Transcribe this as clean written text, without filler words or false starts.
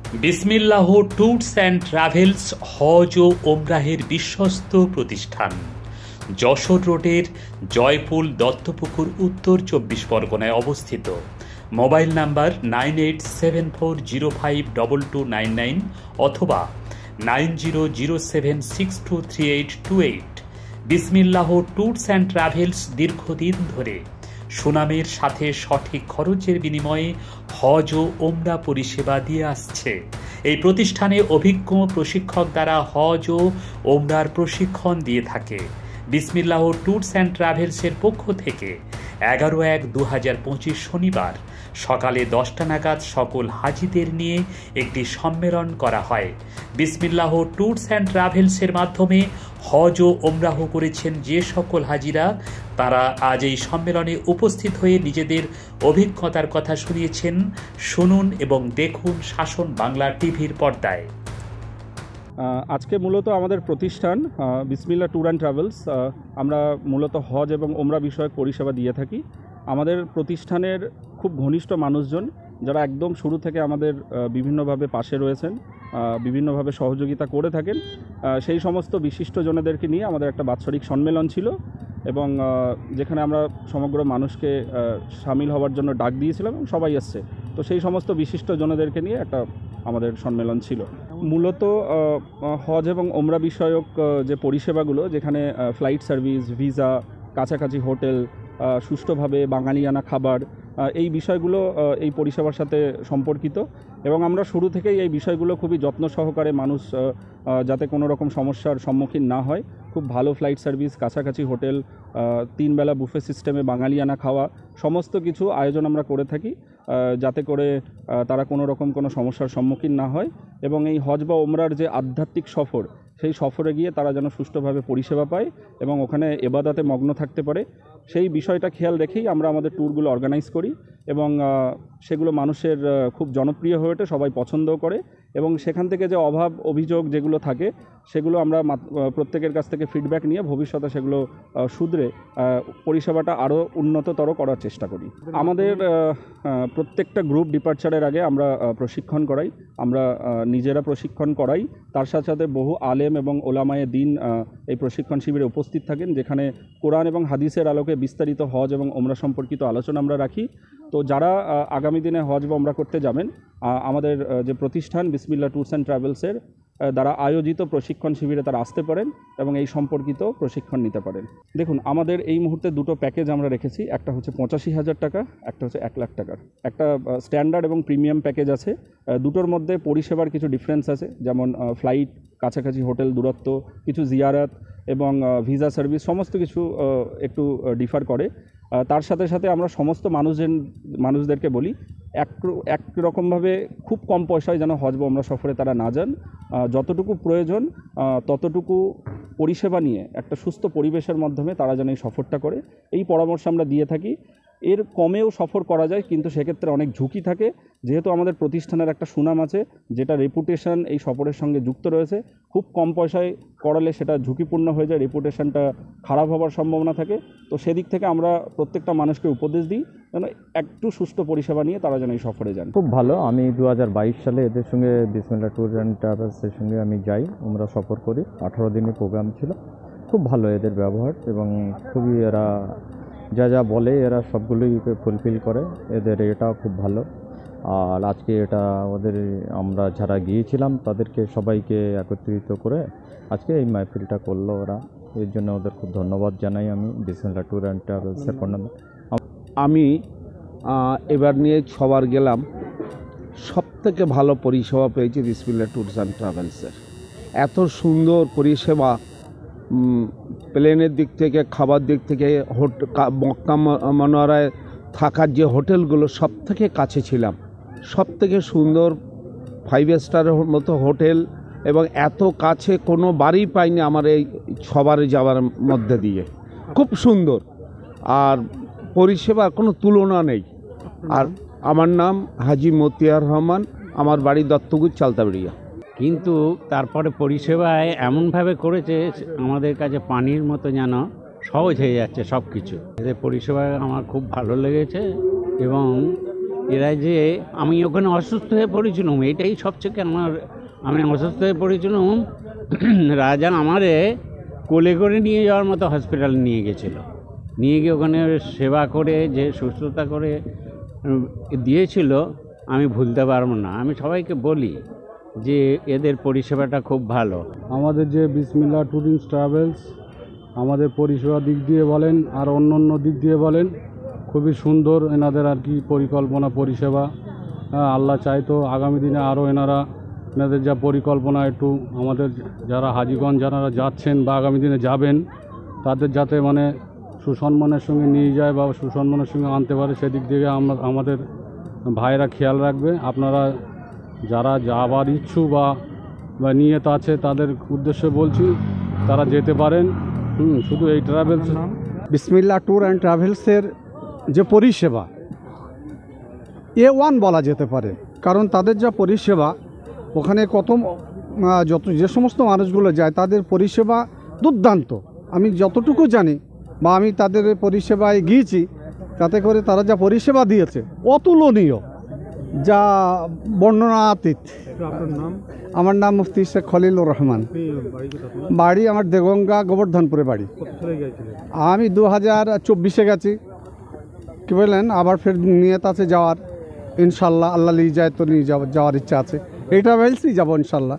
বিসমিল্লাহ tours and travels হজ ও ওমরাহের বিশ্বস্ত প্রতিষ্ঠান। যশোর রোডের জয়পুল দত্তপুকুর উত্তর 24 পরগনায় অবস্থিত। মোবাইল নাম্বার 9874052299 অথবা 9007623828। বিসমিল্লাহ ট্যুরস অ্যান্ড ট্রাভেলস দীর্ঘদিন ধরে সুনামের সাথে সঠিক খরচের বিনিময়ে হজ ও ওমরা পরিষেবা দিয়ে আসছে। এই প্রতিষ্ঠানে অভিজ্ঞ প্রশিক্ষক দ্বারা হজ ও ওমরার প্রশিক্ষণ দিয়ে থাকে। বিসমিল্লাহ ট্যুরস অ্যান্ড ট্রাভেলসের পক্ষ থেকে 11/1/2025 শনিবার সকালে 10টা নাগাদ সকল হাজিদের নিয়ে একটি সম্মেলন করা হয়। বিসমিল্লাহ ট্যুরস অ্যান্ড ট্রাভেলসের মাধ্যমে হজ ও ওমরাহ করেছেন যে সকল হাজিরা, তারা আজ এই সম্মেলনে উপস্থিত হয়ে নিজেদের অভিজ্ঞতার কথা শুনিয়েছেন। শুনুন এবং দেখুন শাসন বাংলা টিভির পর্দায়। আজকে মূলত আমাদের প্রতিষ্ঠান বিসমিল্লাহ ট্যুর অ্যান্ড ট্রাভেলস, আমরা মূলত হজ এবং ওমরা বিষয়ক পরিষেবা দিয়ে থাকি। আমাদের প্রতিষ্ঠানের খুব ঘনিষ্ঠ মানুষজন যারা একদম শুরু থেকে আমাদের বিভিন্নভাবে পাশে রয়েছেন, বিভিন্নভাবে সহযোগিতা করে থাকেন, সেই সমস্ত বিশিষ্টজনেদেরকে নিয়ে আমাদের একটা বাৎসরিক সম্মেলন ছিল এবং যেখানে আমরা সমগ্র মানুষকে সামিল হওয়ার জন্য ডাক দিয়েছিলাম এবং সবাই এসছে। তো সেই সমস্ত বিশিষ্টজনেদেরকে নিয়ে একটা আমাদের সম্মেলন ছিল। মূলত হজ এবং ওমরা বিষয়ক যে পরিষেবাগুলো, যেখানে ফ্লাইট সার্ভিস, ভিসা, কাছাকাছি হোটেল, সুষ্ঠুভাবে বাঙালিয়ানা খাবার, এই বিষয়গুলো এই পরিষেবার সাথে সম্পর্কিত এবং আমরা শুরু থেকেই এই বিষয়গুলো খুবই যত্ন সহকারে মানুষ যাতে কোনো রকম সমস্যার সম্মুখীন না হয়, খুব ভালো ফ্লাইট সার্ভিস, কাছাকাছি হোটেল, 3 বেলা বুফে সিস্টেমে বাঙালিয়ানা খাওয়া, সমস্ত কিছু আয়োজন আমরা করে থাকি যাতে করে তারা কোনো রকম কোনো সমস্যার সম্মুখীন না হয় এবং এই হজ বা ওমরার যে আধ্যাত্মিক সফর, সেই সফরে গিয়ে তারা যেন সুষ্ঠুভাবে পরিষেবা পায় এবং ওখানে এবাদাতে মগ্ন থাকতে পারে, সেই বিষয়টা খেয়াল রেখেই আমরা আমাদের ট্যুরগুলো অর্গানাইজ করি এবং সেগুলো মানুষের খুব জনপ্রিয় হয়ে ওঠে, সবাই পছন্দও করে এবং সেখান থেকে যে অভাব অভিযোগ যেগুলো থাকে সেগুলো আমরা প্রত্যেকের কাছ থেকে ফিডব্যাক নিয়ে ভবিষ্যতে সেগুলো শুধরে পরিষেবাটা আরও উন্নততর করার চেষ্টা করি। আমাদের প্রত্যেকটা গ্রুপ ডিপার্চারের আগে আমরা প্রশিক্ষণ করাই, আমরা নিজেরা প্রশিক্ষণ করাই, তার সাথে সাথে বহু আলেম এবং ওলামায়ে দ্বীন এই প্রশিক্ষণ শিবিরে উপস্থিত থাকেন, যেখানে কোরআন এবং হাদিসের আলোকে বিস্তারিত হজ এবং ওমরা সম্পর্কিত আলোচনা আমরা রাখি। তো যারা আগামী দিনে হজ বা ওমরা করতে যাবেন, আমাদের যে প্রতিষ্ঠান বিসমিল্লাহ ট্যুরস অ্যান্ড ট্রাভেলসের দ্বারা আয়োজিত প্রশিক্ষণ শিবিরে তারা আসতে পারেন এবং এই সম্পর্কিত প্রশিক্ষণ নিতে পারেন। দেখুন, আমাদের এই মুহূর্তে দুটো প্যাকেজ আমরা রেখেছি, একটা হচ্ছে 85,000 টাকা, একটা হচ্ছে 1 লাখ টাকার। একটা স্ট্যান্ডার্ড এবং প্রিমিয়াম প্যাকেজ আছে। দুটোর মধ্যে পরিষেবার কিছু ডিফারেন্স আছে, যেমন ফ্লাইট, কাছাকাছি হোটেল, দূরত্ব, কিছু জিয়ারাত এবং ভিসা সার্ভিস, সমস্ত কিছু একটু ডিফার করে। তার সাথে সাথে আমরা সমস্ত মানুষদেরকে বলি এক রকমভাবে খুব কম পয়সায় যেন হজ বা ওমরা সফরে তারা না যান, যতটুকু প্রয়োজন ততটুকু পরিষেবা নিয়ে একটা সুস্থ পরিবেশের মাধ্যমে তারা যেন এই সফরটা করে, এই পরামর্শ আমরা দিয়ে থাকি। এর কমেও সফর করা যায়, কিন্তু সেক্ষেত্রে অনেক ঝুঁকি থাকে, যেহেতু আমাদের প্রতিষ্ঠানের একটা সুনাম আছে, যেটা রেপুটেশন এই সফরের সঙ্গে যুক্ত রয়েছে। খুব কম পয়সায় করালে সেটা ঝুঁকিপূর্ণ হয়ে যায়, রেপুটেশনটা খারাপ হওয়ার সম্ভাবনা থাকে। তো সেদিক থেকে আমরা প্রত্যেকটা মানুষকে উপদেশ দিই যেন একটু সুস্থ পরিষেবা নিয়ে তারা যেন এই সফরে যান। খুব ভালো। আমি 2022 সালে এদের সঙ্গে বিসমিল্লাহ ট্যুর অ্যান্ড ট্রাভেলসের সঙ্গে আমি যাই, ওমরা সফর করি। 18 দিনের প্রোগ্রাম ছিল। খুব ভালো এদের ব্যবহার এবং খুবই এরা যা বলে এরা সবগুলোই ফুলফিল করে, এদের এটাও খুব ভালো। আর আজকে এটা আমরা যারা গিয়েছিলাম তাদেরকে সবাইকে একত্রিত করে আজকে এই মাহফিলটা করলো ওরা, এর জন্য ওদের খুব ধন্যবাদ জানাই আমি বিসমিল্লাহ ট্যুর অ্যান্ড ট্রাভেলসের পণ্য। আমি এবার নিয়ে সবার গেলাম, সবথেকে ভালো পরিষেবা পেয়েছি বিসমিল্লাহ ট্যুরস অ্যান্ড ট্রাভেলসের। এত সুন্দর পরিষেবা, প্লেনের দিক থেকে, খাবার দিক থেকে, মক্কা মনোয়ারায় থাকার যে হোটেলগুলো সব থেকে কাছে ছিলাম, সব থেকে সুন্দর 5 স্টারের মতো হোটেল এবং এত কাছে কোনো বাড়ি পাইনি আমার এই সবার যাওয়ার মধ্যে দিয়ে। খুব সুন্দর আর পরিষেবার কোনো তুলনা নেই। আর আমার নাম হাজি মতিয়ার রহমান, আমার বাড়ি দত্তগুর চালতাবেড়িয়া। কিন্তু তারপরে পরিষেবায় এমনভাবে করেছে আমাদের কাছে পানির মতো যেন সহজ হয়ে যাচ্ছে সব কিছু। এদের পরিষেবা আমার খুব ভালো লেগেছে এবং এরা যে আমি ওখানে অসুস্থ হয়ে পড়েছিলাম, এটাই সবচেয়ে আমি অসুস্থ হয়ে পড়েছিলাম, রাজা আমারে কোলে করে নিয়ে যাওয়ার মতো হসপিটালে নিয়ে গেছিলো, নিয়ে গিয়ে ওখানে সেবা করে যে সুস্থতা করে দিয়েছিল আমি ভুলতে পারবো না। আমি সবাইকে বলি যে এদের পরিষেবাটা খুব ভালো। আমাদের যে বিসমিল্লাহ ট্যুরিস্ট ট্রাভেলস আমাদের পরিষেবা দিক দিয়ে বলেন আর অন্য দিক দিয়ে বলেন খুবই সুন্দর এনাদের আর কি পরিকল্পনা পরিষেবা। আল্লাহ চাইতো আগামী দিনে আরও এনাদের যা পরিকল্পনা একটু আমাদের যারা হাজীগঞ্জ যারা যাচ্ছেন বা আগামী দিনে যাবেন তাদের যাতে মানে সুসম্মানের সঙ্গে নিয়ে যায় বা সুসম্মানের সঙ্গে আনতে পারে, সেদিক থেকে আমাদের ভাইরা খেয়াল রাখবে। আপনারা যারা যাবার ইচ্ছুক বা নিয়ত আছে তাদের উদ্দেশ্যে বলছি তারা যেতে পারেন। শুধু এই ট্রাভেলস বিসমিল্লাহ ট্যুর অ্যান্ড ট্রাভেলসের যে পরিষেবা A1 বলা যেতে পারে, কারণ তাদের যা পরিষেবা ওখানে যে সমস্ত মানুষগুলো যায় তাদের পরিষেবা দুর্দান্ত। আমি যতটুকু জানি বা আমি তাদের পরিষেবায় গিয়েছি তাতে করে তারা যা পরিষেবা দিয়েছে অতুলনীয়, যা বর্ণনাতীত। আমার নাম মুফতি শেখ খলিলুর রহমান। বাড়ি আমার দেগঙ্গা গোবর্ধনপুরে বাড়ি। আমি 2024 গেছি, কি বললেন, আবার ফের নিয়ত আছে যাওয়ার, ইনশাল্লাহ আল্লাহ নিয়ে যায় তো নিয়ে যাওয়ার ইচ্ছা আছে। এই ট্রাভেলসই যাবো ইনশাল্লাহ।